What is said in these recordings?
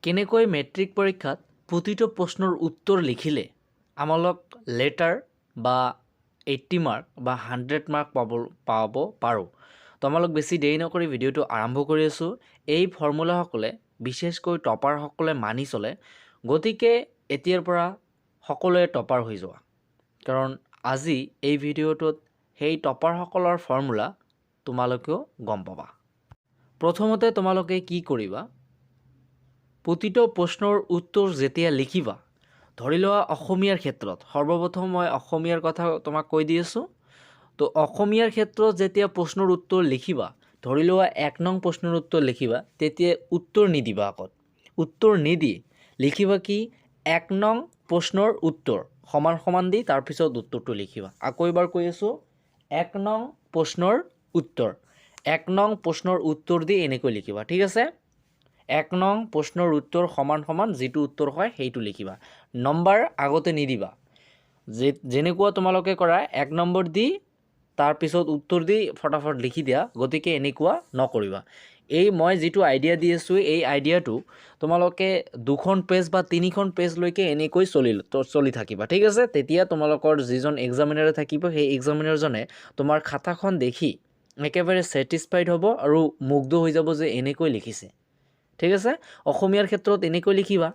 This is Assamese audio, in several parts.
কেনেকৈ মেট্ৰিক পৰীক্ষাত প্ৰতিটো প্ৰশ্নৰ উত্তৰ লিখিলে আমালোক লেটাৰ বা 80 মাৰ্ক বা 100 মাৰ্ক পাব পাৰোঁ। তোমালোক বেছি দেৰি নকৰি ভিডিঅ'টো আৰম্ভ কৰি আছোঁ। এই ফৰ্মুলাসকলে বিশেষকৈ টপাৰসকলে মানি চলে, গতিকে এতিয়াৰ পৰা সকলোৱে টপাৰ হৈ যোৱা। কাৰণ আজি এই ভিডিঅ'টোত সেই টপাৰসকলৰ ফৰ্মুলা তোমালোকেও গম পাবা। প্ৰথমতে তোমালোকে কি কৰিবা, প্ৰতিটো প্ৰশ্নৰ উত্তৰ যেতিয়া লিখিবা, ধৰি লোৱা অসমীয়াৰ ক্ষেত্ৰত সৰ্বপ্ৰথম মই অসমীয়াৰ কথা তোমাক কৈ দি আছোঁ। তো অসমীয়াৰ ক্ষেত্ৰত যেতিয়া প্ৰশ্নৰ উত্তৰ লিখিবা, ধৰি লোৱা 1 নং প্ৰশ্নৰ উত্তৰ লিখিবা, তেতিয়া উত্তৰ নিদিবা। আগত উত্তৰ নিদি লিখিবা কি 1 নং প্ৰশ্নৰ উত্তৰ সমান দি তাৰপিছত উত্তৰটো লিখিবা। আকৌ এবাৰ কৈ আছোঁ, 1 নং প্ৰশ্নৰ উত্তৰ 1 নং প্ৰশ্নৰ উত্তৰ দি এনেকৈ লিখিবা। ঠিক আছে, 1 নং প্ৰশ্নৰ উত্তৰ সমান যিটো উত্তৰ হয় সেইটো লিখিবা। নম্বৰ আগতে নিদিবা। যেনেকুৱা তোমালোকে কৰা 1 নম্বৰ দি তাৰপিছত উত্তৰ দি ফটাফট লিখি দিয়া, গতিকে এনেকুৱা নকৰিবা। এই মই যিটো আইডিয়া দি আছোঁ, এই আইডিয়াটো তোমালোকে 2খন পেজ বা 3খন পেজলৈকে এনেকৈ চলি থাকিবা। ঠিক আছে, তেতিয়া তোমালোকৰ যিজন এক্সামিনাৰ থাকিব, সেই এক্সামিনাৰজনে তোমাৰ খাতাখন দেখি একেবাৰে ছেটিছফাইড হ'ব আৰু মুগ্ধ হৈ যাব যে এনেকৈ লিখিছে। ঠিক আছে, অসমীয়াৰ ক্ষেত্ৰত এনেকৈ লিখিবা।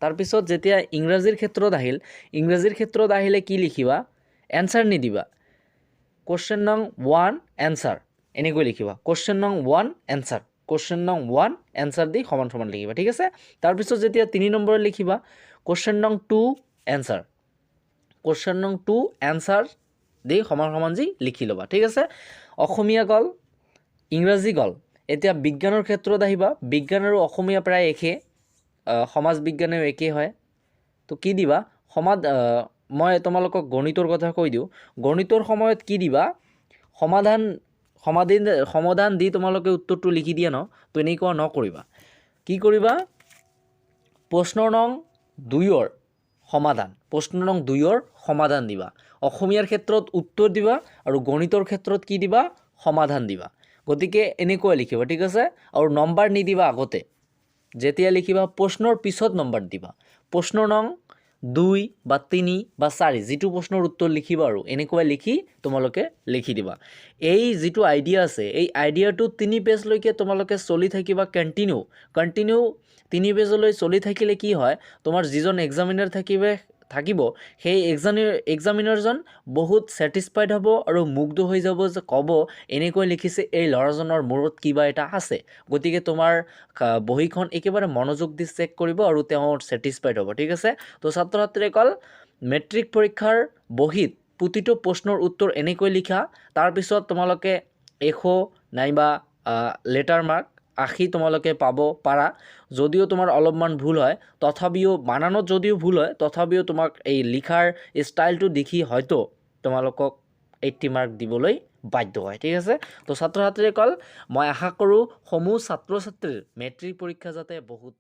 তাৰপিছত যেতিয়া ইংৰাজীৰ ক্ষেত্ৰত আহিলে কি লিখিবা, এনচাৰ নিদিবা। কুৱেশ্যন নং 1 এনচাৰ এনেকৈ লিখিবা। কুৱেশ্যন নং 1 এনচাৰ, কুৱেশ্যন নং 1 এনচাৰ দি সমান লিখিবা। ঠিক আছে, তাৰপিছত যেতিয়া 3 নম্বৰত লিখিবা, কুৱেশ্যন নং 2 এনচাৰ, কুৱেশ্যন নং 2 এনচাৰ দি সমান যি লিখি ল'বা। ঠিক আছে, অসমীয়া গ'ল, ইংৰাজী গ'ল। এতিয়া বিজ্ঞানৰ ক্ষেত্ৰত আহিবা। বিজ্ঞান আৰু অসমীয়া প্ৰায় একে, সমাজ বিজ্ঞানেও একেই হয়। তো কি দিবা, মই তোমালোকক গণিতৰ কথা কৈ দিওঁ। গণিতৰ সময়ত কি দিবা, সমাধান দি তোমালোকে উত্তৰটো লিখি দিয়া ন, তো এনেকুৱা নকৰিবা। কি কৰিবা, প্ৰশ্ন নং 2ৰ সমাধান দিবা। অসমীয়াৰ ক্ষেত্ৰত উত্তৰ দিবা আৰু গণিতৰ ক্ষেত্ৰত কি দিবা, সমাধান দিবা। গতিকে এনেকৈ লিখিবা। ঠিক আছে, আৰু নম্বৰ নিদিবা আগতে। যেতিয়া লিখিবা প্ৰশ্নৰ পিছত নম্বৰ দিবা। প্ৰশ্ন নং 2 বা 3 বা 4 যিটো প্ৰশ্নৰ উত্তৰ লিখিবা আৰু এনেকৈ লিখি তোমালোকে লিখি দিবা। এই যিটো আইডিয়া আছে, এই আইডিয়াটো 3 পেজলৈকে তোমালোকে চলি থাকিবা। কণ্টিনিউ 3 পেজলৈ চলি থাকিলে কি হয়, তোমাৰ যিজন এক্সামিনাৰ থাকিব সেই এক্সামিনাৰজন বহুত ছেটিছফাইড হ'ব আৰু মুগ্ধ হৈ যাব, যে ক'ব এনেকৈ লিখিছে, এই ল'ৰাজনৰ মূৰত কিবা এটা আছে। গতিকে তোমাৰ বহীখন একেবাৰে মনোযোগ দি চেক কৰিব আৰু তেওঁ ছেটিছফাইড হ'ব। ঠিক আছে, তো ছাত্ৰ ছাত্ৰীসকল মেট্ৰিক পৰীক্ষাৰ বহীত প্ৰতিটো প্ৰশ্নৰ উত্তৰ এনেকৈ লিখা। তাৰপিছত তোমালোকে 100 নাইবা লেটাৰ মাৰ্ক 80 তোমালোকে পাব পাৰা। যদিও তোমাৰ অলপমান ভুল হয়, তথাপিও বানানত যদিও ভুল হয়, তথাপিও তোমাক এই লিখাৰ ষ্টাইলটো দেখি হয়তো তোমালোকক 80 মাৰ্ক দিবলৈ বাধ্য হয়। ঠিক আছে, তো ছাত্ৰ ছাত্ৰীসকল মই আশা কৰোঁ সমূহ ছাত্ৰ ছাত্ৰীৰ মেট্ৰিক পৰীক্ষা যাতে বহুত